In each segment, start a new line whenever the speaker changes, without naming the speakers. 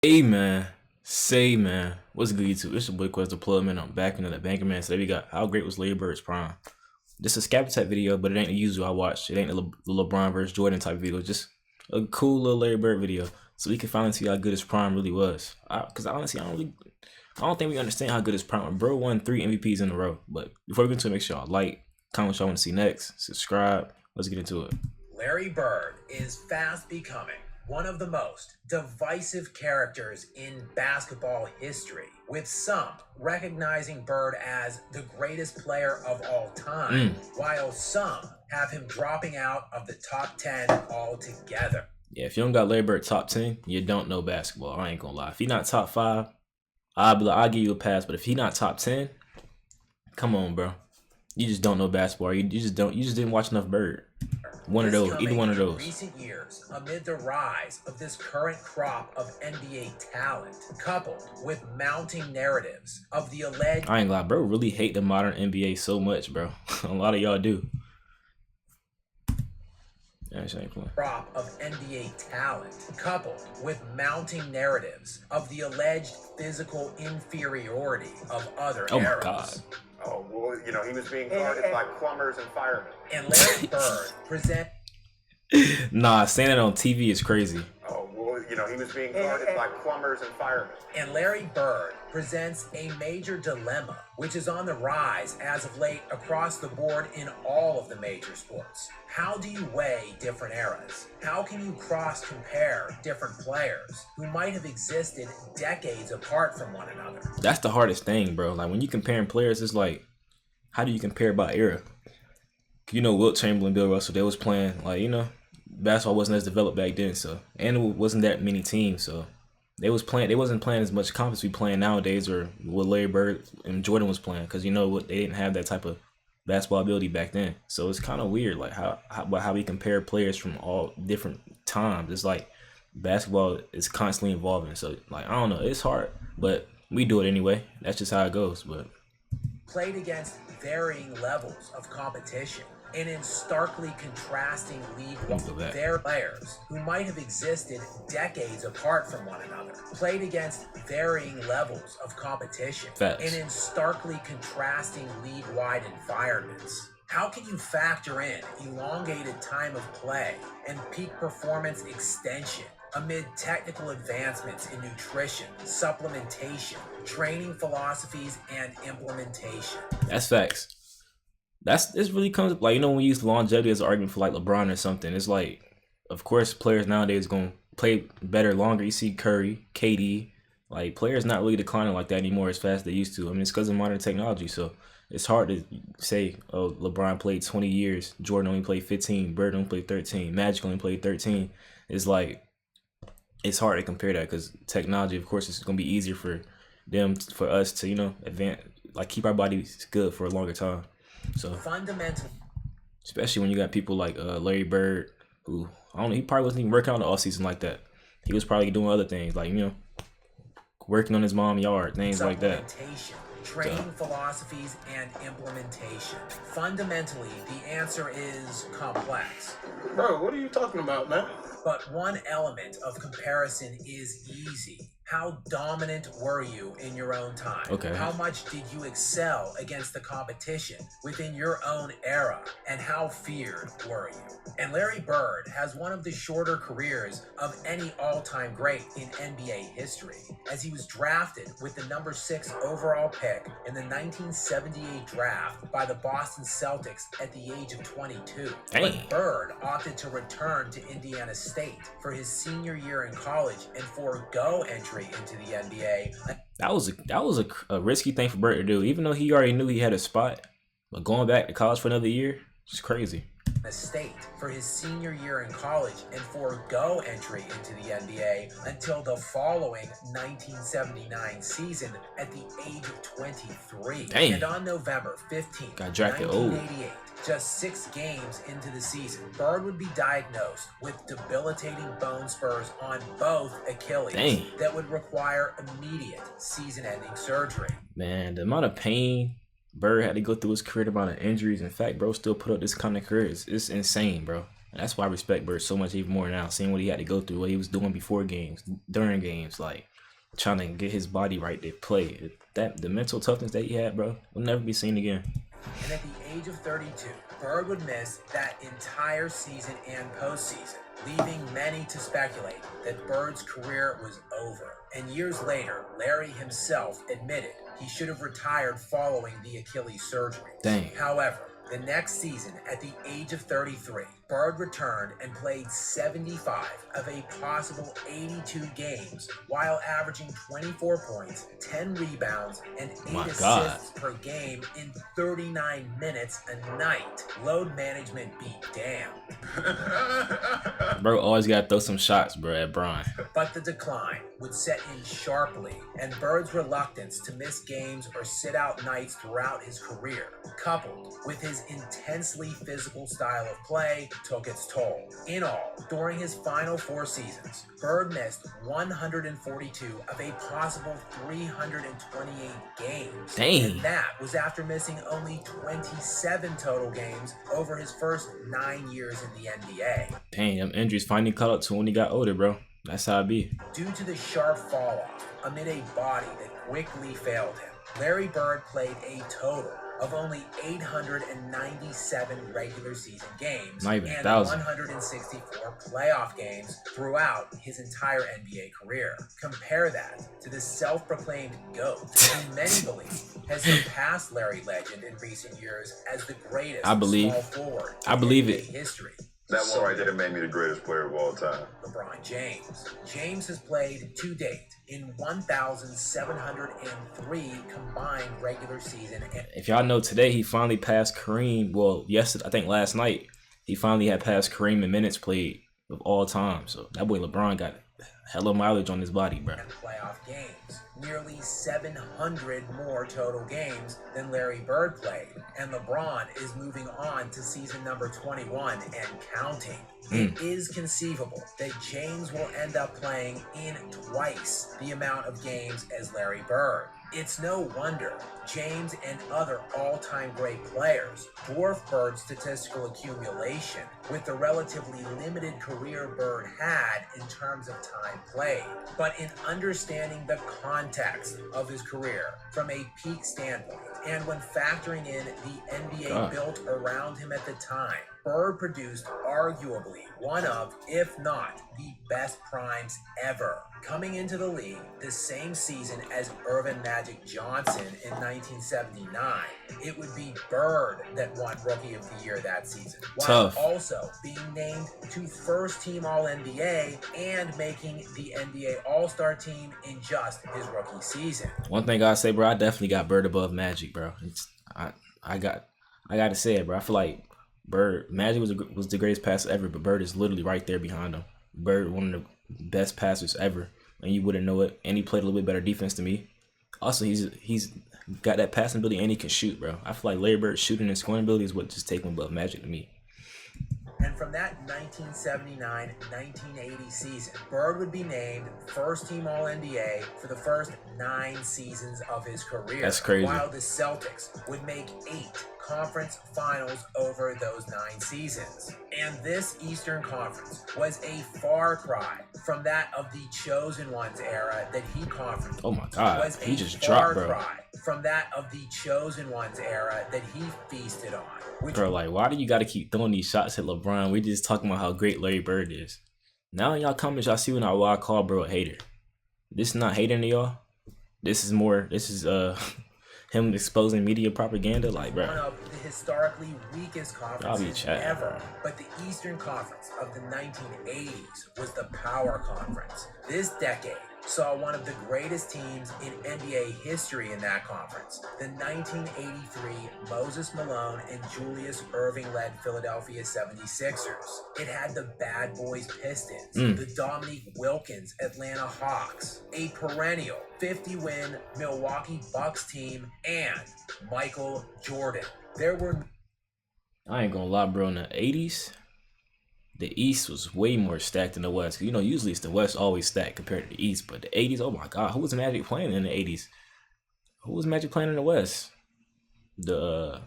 Hey man, say man, what's good YouTube? It's your boy Quest the Plug man. I'm back into the banker man. Today we got how great was Larry Bird's prime. This is a scap attack video, but it ain't the usual I watch. It ain't the LeBron versus Jordan type video. Just a cool little Larry Bird video, so we can finally see how good his prime really was. Cause honestly, I don't think we understand how good his prime. Bro won 3 MVPs in a row. But before we get into it, make sure y'all like, comment what y'all want to see next, subscribe. Let's get into it.
Larry Bird is fast becoming one of the most divisive characters in basketball history, with some recognizing Bird as the greatest player of all time, while some have him dropping out of the top 10 altogether.
Yeah, if you don't got Larry Bird top 10, you don't know basketball. I ain't gonna lie. If he not top 5, I'll give you a pass. But if he not top 10, come on, bro. You just don't know basketball. You just didn't watch enough Bird. One of those, either one of those.
Recent years, amid the rise of this current crop of NBA talent, coupled with mounting narratives of the alleged
I ain't gonna lie, bro. Really hate the modern NBA so much, bro. A lot of y'all do.
crop of NBA talent, coupled with mounting narratives of the alleged physical inferiority of other
Oh my
eras.
God.
Oh, well, you know, he was being guarded by plumbers and firemen.
And Larry Bird present.
Nah, saying it on TV is crazy.
Oh, well, you know, he was being guarded by plumbers and firemen.
And Larry Bird presents a major dilemma, which is on the rise as of late across the board in all of the major sports. How do you weigh different eras? How can you cross-compare different players who might have existed decades apart from one another?
That's the hardest thing, bro. Like when you comparing players, it's like, how do you compare by era? You know, Wilt Chamberlain, Bill Russell, they was playing like, you know, basketball wasn't as developed back then, so, and it wasn't that many teams, so they wasn't playing as much conference we playing nowadays, or what Larry Bird and Jordan was playing, because you know what, they didn't have that type of basketball ability back then. So it's kind of weird, like how we compare players from all different times. It's like basketball is constantly evolving, so like I don't know, it's hard, but we do it anyway. That's just how it goes. But
played against varying levels of competition and in starkly contrasting league their players who might have existed decades apart from one another, played against varying levels of competition
Facts.
and in starkly contrasting league-wide environments. How can you factor in elongated time of play and peak performance extension amid technical advancements in nutrition, supplementation, training philosophies, and implementation?
that's facts. This really comes like, you know, when we use longevity as an argument for like LeBron or something. It's like, of course, players nowadays gonna play better longer. You see Curry, KD, like players not really declining like that anymore as fast as they used to. I mean, it's because of modern technology. So it's hard to say, oh, LeBron played 20 years, Jordan only played 15, Bird only played 13, Magic only played 13. It's like, it's hard to compare that because technology, of course, is gonna be easier for us to, you know, advance, like keep our bodies good for a longer time. So
Fundamental.
especially when you got people like Larry Bird, who I don't know, he probably wasn't even working out in the off season like that. He was probably doing other things, like, you know, working on his mom's yard, things like that.
Training philosophies and implementation. Fundamentally, the answer is complex.
Bro, what are you talking about, man?
But one element of comparison is easy. How dominant were you in your own time?
Okay.
How much did you excel against the competition within your own era? And how feared were you? And Larry Bird has one of the shorter careers of any all-time great in NBA history, as he was drafted with the number 6 overall pick in the 1978 draft by the Boston Celtics at the age of 22.
Dang.
But Bird opted to return to Indiana State for his senior year in college and forego entry into the NBA.
That was a risky thing for Bird to do, even though he already knew he had a spot. But going back to college for another year, it's crazy.
State for his senior year in college and forego entry into the NBA until the following 1979 season at the age of 23.
Dang.
And on November 15th,
Got drafted old.
1988, just 6 games into the season, Bird would be diagnosed with debilitating bone spurs on both Achilles.
Dang.
That would require immediate season-ending surgery.
Man, the amount of pain Bird had to go through his career, the amount of injuries, in fact, bro, still put up this kind of career. It's insane, bro. And that's why I respect Bird so much even more now, seeing what he had to go through, what he was doing before games, during games. Like, trying to get his body right to play. The mental toughness that he had, bro, will never be seen again.
And at the age of 32, Bird would miss that entire season and postseason, leaving many to speculate that Bird's career was over. And years later, Larry himself admitted he should have retired following the Achilles surgery.
Dang.
However, the next season, at the age of 33, Bird returned and played 75 of a possible 82 games while averaging 24 points, 10 rebounds, and 8 assists per game in 39 minutes a night. Load management beat damn.
Bro always got to throw some shots, bro, at Bron.
But the decline would set in sharply, and Bird's reluctance to miss games or sit out nights throughout his career, coupled with his intensely physical style of play, took its toll. In all, during his final 4 seasons, Bird missed 142 of a possible 328 games.
Dang.
And that was after missing only 27 total games over his first 9 years in the NBA.
Dang, them injuries finally caught up to him when he got older, bro. That's how it be.
Due to the sharp fall off amid a body that quickly failed him, Larry Bird played a total of only 897 regular season games
Not even
and
1,000.
164 playoff games throughout his entire NBA career. Compare that to the self-proclaimed GOAT, who many believe has surpassed Larry Legend in recent years as the greatest small forward in NBA history.
That one right there made me the greatest player of all time.
LeBron James. James has played to date in 1,703 combined regular season.
If y'all know, today he finally passed Kareem. Well, yesterday, I think last night, he finally had passed Kareem in minutes played of all time. So that boy LeBron got hella mileage on his body, bro.
And playoff games. Nearly 700 more total games than Larry Bird played. And LeBron is moving on to season number 21 and counting. It is conceivable that James will end up playing in twice the amount of games as Larry Bird. It's no wonder James and other all-time great players dwarf Bird's statistical accumulation with the relatively limited career Bird had in terms of time played. But in understanding the context of his career from a peak standpoint, and when factoring in the NBA built around him at the time, Bird produced arguably one of, if not the best primes ever. Coming into the league the same season as Earvin Magic Johnson in 1979, it would be Bird that won Rookie of the Year that season, while also being named to first team All-NBA and making the NBA All-Star team in just his rookie season.
One thing I say, bro, I definitely got Bird above Magic, bro. I got to say it, bro. I feel like Magic was the greatest passer ever, but Bird is literally right there behind him. Bird, one of the best passers ever, and you wouldn't know it. And he played a little bit better defense than me. Also, he's got that passing ability and he can shoot, bro. I feel like Larry Bird's shooting and scoring ability is what just take him above Magic to me.
And from that 1979-1980 season, Bird would be named first-team All-NBA for the first 9 seasons of his career.
That's crazy.
While the Celtics would make 8 conference finals over those 9 seasons. And this Eastern Conference was a far cry from that of the Chosen Ones era that he conferenced.
Oh my God, he just dropped, bro.
Cry from that of the Chosen Ones era that he feasted on.
Bro, like, why do you got to keep throwing these shots at LeBron? We just talking about how great Larry Bird is. Now in y'all comments, y'all see when I call bro a hater. This is not hating to y'all. This is him exposing media propaganda. Like, bro,
one of the historically weakest conferences ever. But the Eastern Conference of the 1980s was the power conference. This decade saw one of the greatest teams in NBA history in that conference. The 1983 Moses Malone and Julius Erving-led Philadelphia 76ers. It had the Bad Boys Pistons, the Dominique Wilkins Atlanta Hawks, a perennial 50-win Milwaukee Bucks team, and Michael Jordan.
I ain't gonna lie, bro, in the 80s, the East was way more stacked than the West. 'Cause, you know, usually it's the West always stacked compared to the East. But the 80s, oh my God, who was Magic playing in the 80s? Who was Magic playing in the West? I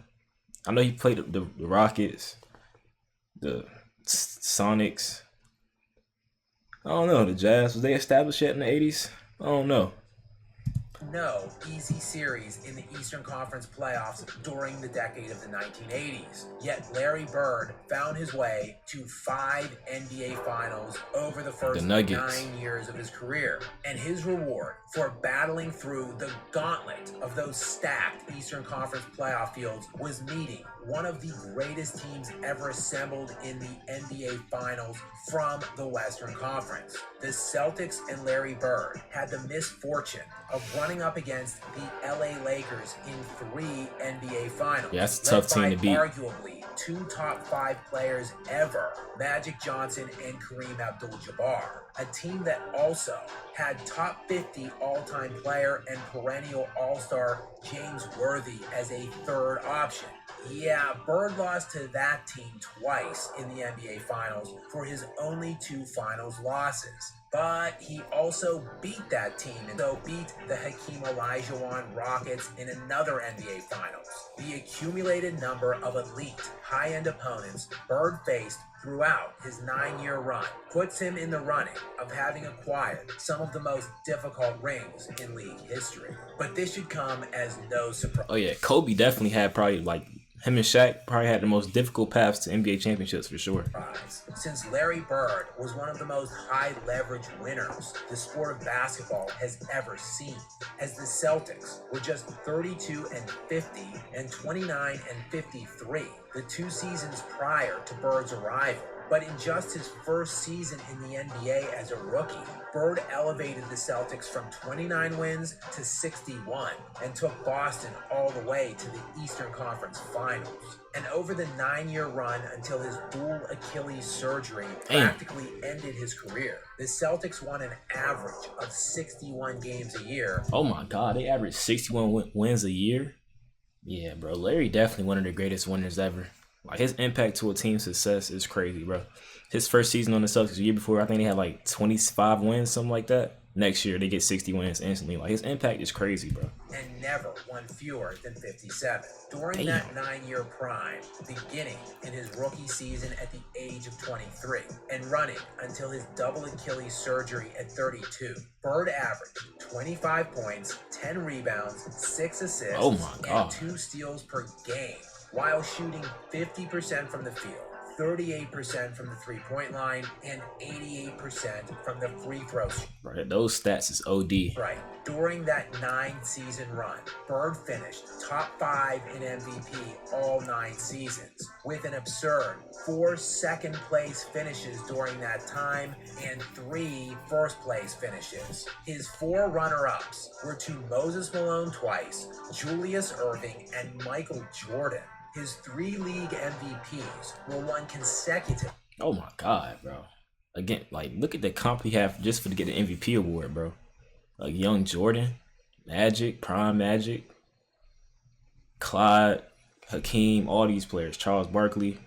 know he played the Rockets, the Sonics. I don't know, the Jazz. Was they established yet in the 80s? I don't know.
no easy series in the Eastern Conference playoffs during the decade of the 1980s. Yet Larry Bird found his way to 5 NBA Finals over the first 9 years of his career. And his reward for battling through the gauntlet of those stacked Eastern Conference playoff fields was meeting one of the greatest teams ever assembled in the NBA Finals from the Western Conference. The Celtics and Larry Bird had the misfortune of running up against the LA Lakers in 3 NBA Finals.
Yeah, that's a tough team to beat.
Arguably 2 top 5 players ever, Magic Johnson and Kareem Abdul-Jabbar. A team that also had top 50 all-time player and perennial all-star James Worthy as a third option. Yeah, Bird lost to that team twice in the NBA Finals for his only 2 finals losses. But he also beat that team and so beat the Hakeem Olajuwon Rockets in another NBA Finals. The accumulated number of elite, high-end opponents Bird faced throughout his 9-year run puts him in the running of having acquired some of the most difficult rings in league history. But this should come as no surprise.
Oh yeah, Kobe definitely had probably him and Shaq probably had the most difficult paths to NBA championships for sure.
Since Larry Bird was one of the most high leverage winners the sport of basketball has ever seen, as the Celtics were just 32-50 and 29-53 the 2 seasons prior to Bird's arrival. But in just his first season in the NBA as a rookie, Bird elevated the Celtics from 29 wins to 61 and took Boston all the way to the Eastern Conference Finals. And over the 9-year run until his dual Achilles surgery practically ended his career, the Celtics won an average of 61 games a year.
Oh my God, they averaged 61 wins a year? Yeah, bro, Larry definitely one of the greatest winners ever. His impact to a team's success is crazy, bro. His first season on the Celtics, the year before, I think they had 25 wins, something like that. Next year, they get 60 wins instantly. His impact is crazy, bro.
And never won fewer than 57. During that 9-year prime, beginning in his rookie season at the age of 23, and running until his double Achilles surgery at 32, Bird averaged 25 points, 10 rebounds, 6 assists, and 2 steals per game, while shooting 50% from the field, 38% from the three-point line, and 88% from the free throw.
Right, those stats is OD.
Right. During that 9-season run, Bird finished top 5 in MVP all 9 seasons, with an absurd 4 second-place finishes during that time and 3 first-place finishes. His 4 runner-ups were to Moses Malone twice, Julius Erving, and Michael Jordan. His 3 league MVPs were won consecutively.
Oh my God, bro. Again, look at the comp he have just to get the MVP award, bro. Young Jordan, Magic, Prime Magic, Clyde, Hakeem, all these players, Charles Barkley,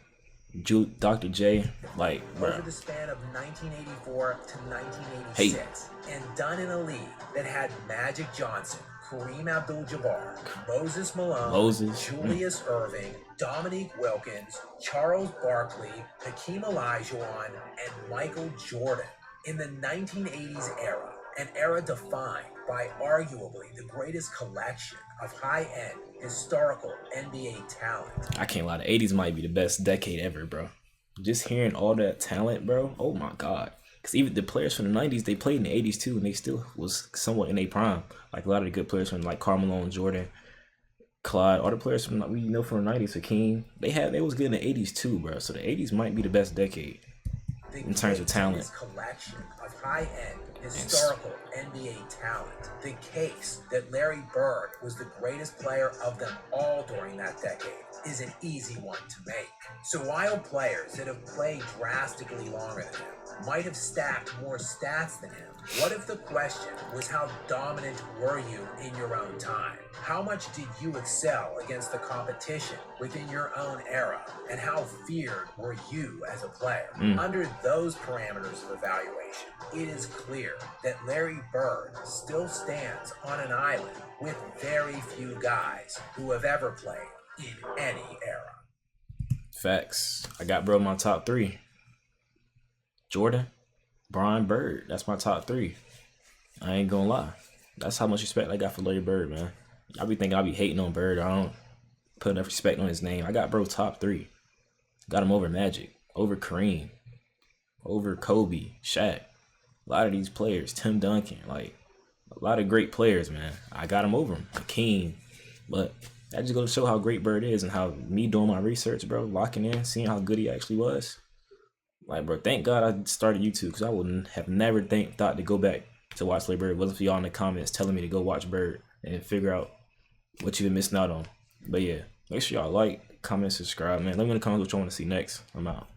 Dr. J, bro.
Over the span of 1984 to 1986, and done in a league that had Magic Johnson, Kareem Abdul-Jabbar, Moses Malone, Julius Erving, Dominique Wilkins, Charles Barkley, Hakeem Olajuwon, and Michael Jordan. In the 1980s era, an era defined by arguably the greatest collection of high-end historical NBA talent.
I can't lie, the 80s might be the best decade ever, bro. Just hearing all that talent, bro, oh my God. Because even the players from the 90s, they played in the 80s too, and they still was somewhat in their prime. A lot of the good players from Karl Malone, Jordan, Clyde, all the players from from the 90s, Hakeem, they was good in the 80s too, bro. So the 80s might be the best decade in terms of talent.
Collection of high-end historical NBA talent. The case that Larry Bird was the greatest player of them all during that decade is an easy one to make. So while players that have played drastically longer than him might have stacked more stats than him, what if the question was how dominant were you in your own time? How much did you excel against the competition within your own era? And how feared were you as a player? Under those parameters of evaluation, it is clear that Larry Bird still stands on an island with very few guys who have ever played in any era.
Facts. I got my top 3. Jordan, Bron, Bird. That's my top 3. I ain't gonna lie. That's how much respect I got for Larry Bird, man. I be thinking I be hating on Bird. I don't put enough respect on his name. I got bro top 3. Got him over Magic, over Kareem, over Kobe, Shaq. A lot of these players, Tim Duncan, like a lot of great players, man. I got him over him, Hakeem. But that just goes to show how great Bird is and how me doing my research, bro, locking in, seeing how good he actually was. Like, bro, thank God I started YouTube because I would have never thought to go back to watch Larry Bird. It wasn't for y'all in the comments telling me to go watch Bird and figure out what you've been missing out on. But yeah, make sure y'all like, comment, subscribe, man. Let me know in the comments what you want to see next. I'm out.